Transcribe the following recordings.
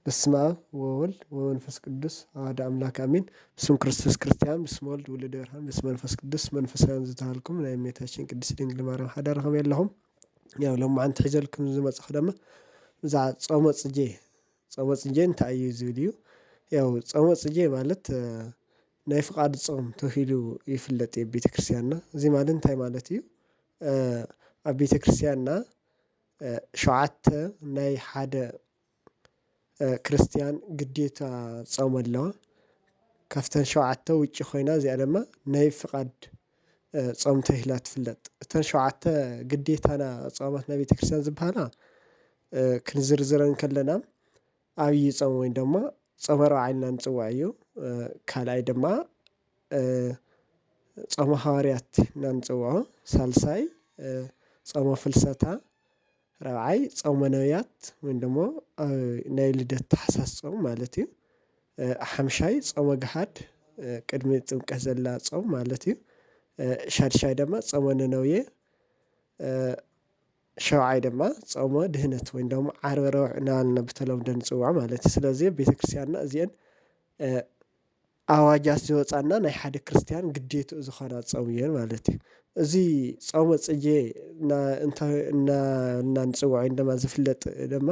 በስመ አብ ወወልድ ወመንፈስ ቅዱስ አሐዱ አምላክ አሜን። በስመ ክርስቶስ ክርስቲያን በስመ ወልድ ወልደ ብርሃን በስመ መንፈስ ቅዱስ መንፈሳውያን ዝተሃልኩም ናይ እመቤታችን ቅድስት ድንግል ማርያም ሓዳር ከም የለኹም። ያው ሎማዓንቲ ሒዘልኩም ዝመፅእ ደማ ብዛዕባ ጾመ ጽጌ እንታይ እዩ ዝብል እዩ። ያው ጾመ ጽጌ ማለት ናይ ፍቃድ ጾም ተባሂሉ ይፍለጥ እዩ ቤተክርስትያንና። እዚ ማለት እንታይ ማለት እዩ? ኣብ ቤተክርስትያንና 7 ናይ ሓደ ክርስቲያን ግዴታ ጾም ኣለዎ። ካብተን 7 ውጪ ኮይና እዚኣ ድማ ናይ ፍቃድ ጾም ተባሂላ ትፍለጥ። እተን 7 ግዴታና ጾማት ናይ ቤተክርስትያን ዝበሃላ ክንዝርዝረን ከለና ዓብይ ጾም ወይ ድማ ጾመ ኣርብዓ ኢልና ንፅውዖ እዩ። ካልኣይ ድማ ጾመ ሃዋርያት ኢልና ንፅውዖ፣ ሳልሳይ ጾመ ፍልሰታ፣ ራብዓይ ጾመ ነቢያት ወይ ደሞ ናይ ልደት ታሕሳስ ጾም ማለት እዩ። ሓምሻይ ጾመ ገሃድ ቅድሚ ጥምቀት ዘላ ጾም ማለት እዩ። ሻድሻይ ድማ ጾመ ነነዌ፣ ሻብዓይ ድማ ጾመ ድህነት ወይ ደሞ ዓርቢ ረቡዕ እናበልና ብተለምዶ ንፅውዖ ማለት እዩ። ስለዚ ቤተክርስትያንና እዚአን ኣዋጃት ዝወፃና ናይ ሓደ ክርስቲያን ግዴትኡ ዝኾና ጾም እየን ማለት እዩ። እዚ ጾመ ጽጌ እናበልና ንፅውዖ ድማ ዝፍለጥ ድማ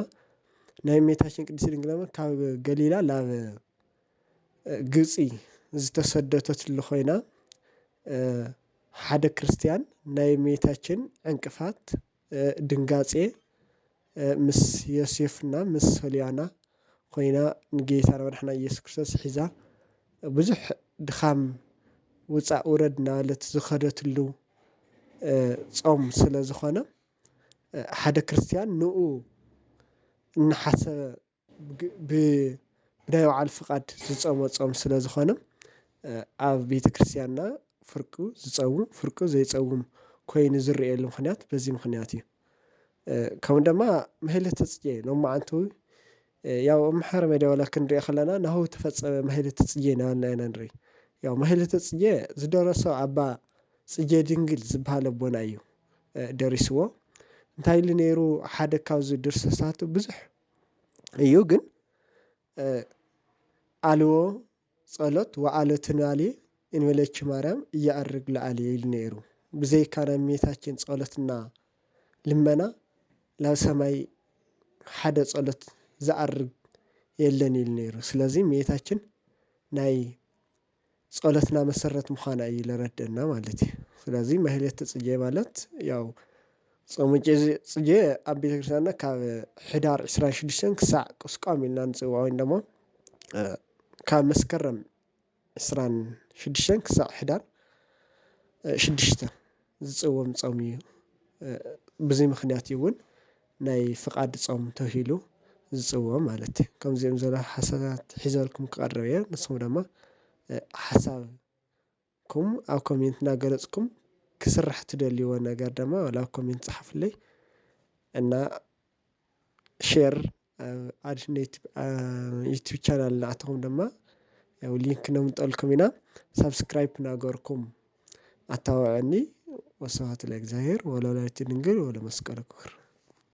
ናይ እመቤታችን ቅድስት ድንግል ማርያም ካብ ገሊላ ናብ ግብፂ ዝተሰደተትሉ ኮይና ሓደ ክርስቲያን ናይ እመቤታችን ዕንቅፋት ድንጋፄ ምስ ዮሴፍና ምስ ሶልያና ኮይና ንጌታና መድሓኒትና ኢየሱስ ክርስቶስ ሒዛ ብዙሕ ድኻም ውፃእ ውረድ እናበለት ዝኸደትሉ ጾም ስለ ዝኾነ ሓደ ክርስቲያን ንኡ እናሓሰበ ብናይ ባዕሉ ፍቃድ ዝፀሞ ጾም ስለ ዝኾነ ኣብ ቤተክርስትያንና ፍርቁ ዝፀውም ፍርቁ ዘይፀውም ኮይኑ ዝርአየሉ ምክንያት በዚ ምክንያት እዩ። ከምኡ ድማ ማሕሌተ ጽጌ ሎማዓንቲ ያው ኣምሓረ መደወላ ክንሪኦ ከለና ናሁ ተፈፀመ ማሕሌተ ጽጌ እናበልና ኢና ንርኢ። ያው ማሕሌተ ጽጌ ዝደረሶ ኣባ ጽጌ ድንግል ዝበሃል ኣቦና እዩ ደሪስዎ። እንታይ ኢሉ ነይሩ ሓደ ካብዚ ድርሰታቱ ብዙሕ እዩ ግን ኣልቦ ጸሎት ወአልቦ ትንባልየ እንበለች ማርያም እያአርግ ለአልየ ኢሉ ነይሩ። ብዘይካ ናይ እመቤታችን ጸሎትና ልመና ናብ ሰማይ ሓደ ጸሎት ዝኣርግ የለን ኢሉ ነይሩ። ስለዚ እመቤታችን ናይ ጸሎትና መሰረት ምዃና እዩ ለረድአና ማለት እዩ። ስለዚ ማሕሌተ ጽጌ ማለት ያው ጾመ ጽጌ ኣብ ቤተክርስትያንና ካብ ሕዳር 26 ክሳዕ ቁስቋም ኢልና ንፅውዖ ወይ ደሞ ካብ መስከረም 26 ክሳዕ ሕዳር 6 ዝፅወም ጾም እዩ። በዚ ምክንያት እውን ናይ ፍቃድ ጾም ተባሂሉ ዝፅውዖ ማለት እዩ። ከምዚኦም ዝበሉ ሓሳባት ሒዘልኩም ክቀርብ እየ። ንስኩም ድማ ሓሳብኩም ኣብ ኮሜንት እናገለፅኩም ክስራሕ ትደልይዎ ነገር ድማ ኣብ ኮሜንት ፃሓፉለይ እና ሼር ዩቲብ ቻናል ንኣተኩም ድማ ያው ሊንክ ነምጠልኩም ኢና ሳብስክራይብ እናገበርኩም ኣታውዕኒ። ወስብሐት ለእግዚአብሔር ወለወላዲቱ ድንግል ወለመስቀሉ ክቡር።